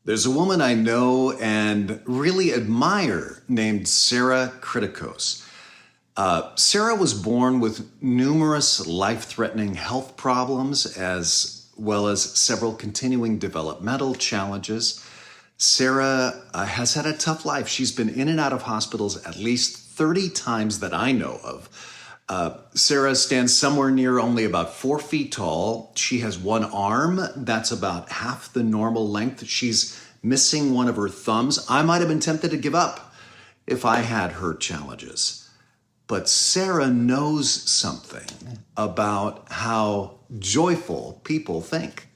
There's a woman I know and really admire named Sarah Kritikos. Sarah was born with numerous life-threatening health problems as well as several continuing developmental challenges. Sarah has had a tough life. She's been in and out of hospitals at least 30 times that I know of. Sarah stands somewhere near only about 4 feet tall. She has one arm that's about half the normal length. She's missing one of her thumbs. I might have been tempted to give up if I had her challenges. But Sarah knows something about how joyful people think.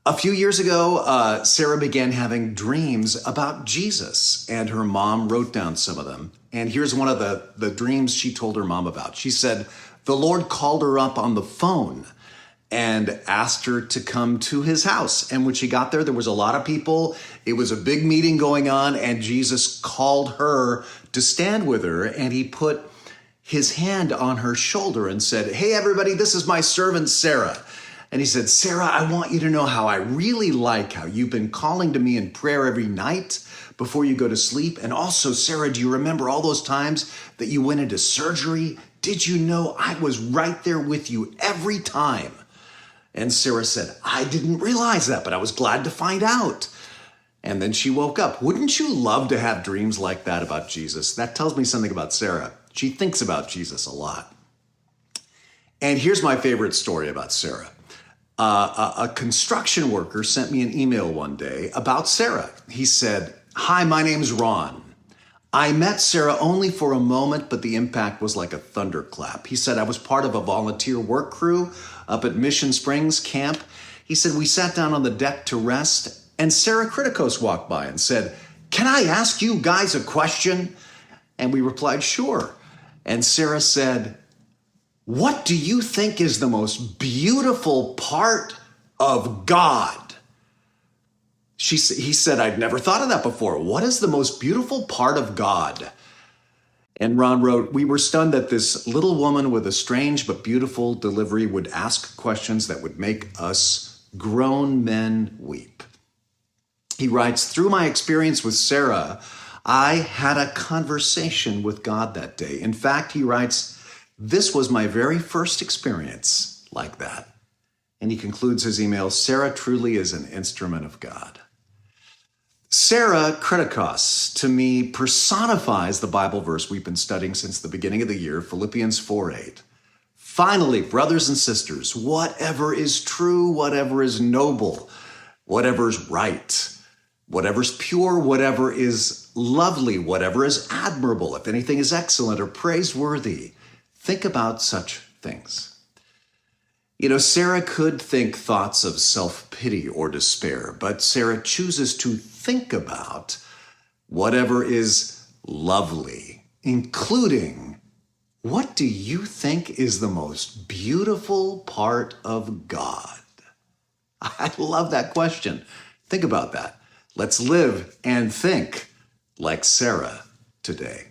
A few years ago, Sarah began having dreams about Jesus, and her mom wrote down some of them. And here's one of the dreams she told her mom about. She said, the Lord called her up on the phone and asked her to come to his house. And when she got there was a lot of people. It was a big meeting going on, and Jesus called her to stand with her, and he put his hand on her shoulder and said, hey, everybody, this is my servant, Sarah. And he said, Sarah, I want you to know how I really like how you've been calling to me in prayer every night before you go to sleep. And also, Sarah, do you remember all those times that you went into surgery? Did you know I was right there with you every time? And Sarah said, I didn't realize that, but I was glad to find out. And then she woke up. Wouldn't you love to have dreams like that about Jesus? That tells me something about Sarah. She thinks about Jesus a lot. And here's my favorite story about Sarah. A construction worker sent me an email one day about Sarah. He said, hi, my name's Ron. I met Sarah only for a moment, but the impact was like a thunderclap. He said, I was part of a volunteer work crew up at Mission Springs camp. He said, we sat down on the deck to rest, and Sarah Kritikos walked by and said, can I ask you guys a question? And we replied, sure. And Sarah said, what do you think is the most beautiful part of God? He said, I'd never thought of that before. What is the most beautiful part of God? And Ron wrote, we were stunned that this little woman with a strange but beautiful delivery would ask questions that would make us grown men weep. He writes, through my experience with Sarah, I had a conversation with God that day. In fact, he writes, this was my very first experience like that. And he concludes his email, Sarah truly is an instrument of God. Sarah Kritikos, to me, personifies the Bible verse we've been studying since the beginning of the year, Philippians 4:8. Finally, brothers and sisters, whatever is true, whatever is noble, whatever is right, whatever is pure, whatever is lovely, whatever is admirable, if anything is excellent or praiseworthy, think about such things. You know, Sarah could think thoughts of self-pity or despair, but Sarah chooses to think about whatever is lovely, including, what do you think is the most beautiful part of God? I love that question. Think about that. Let's live and think like Sarah today.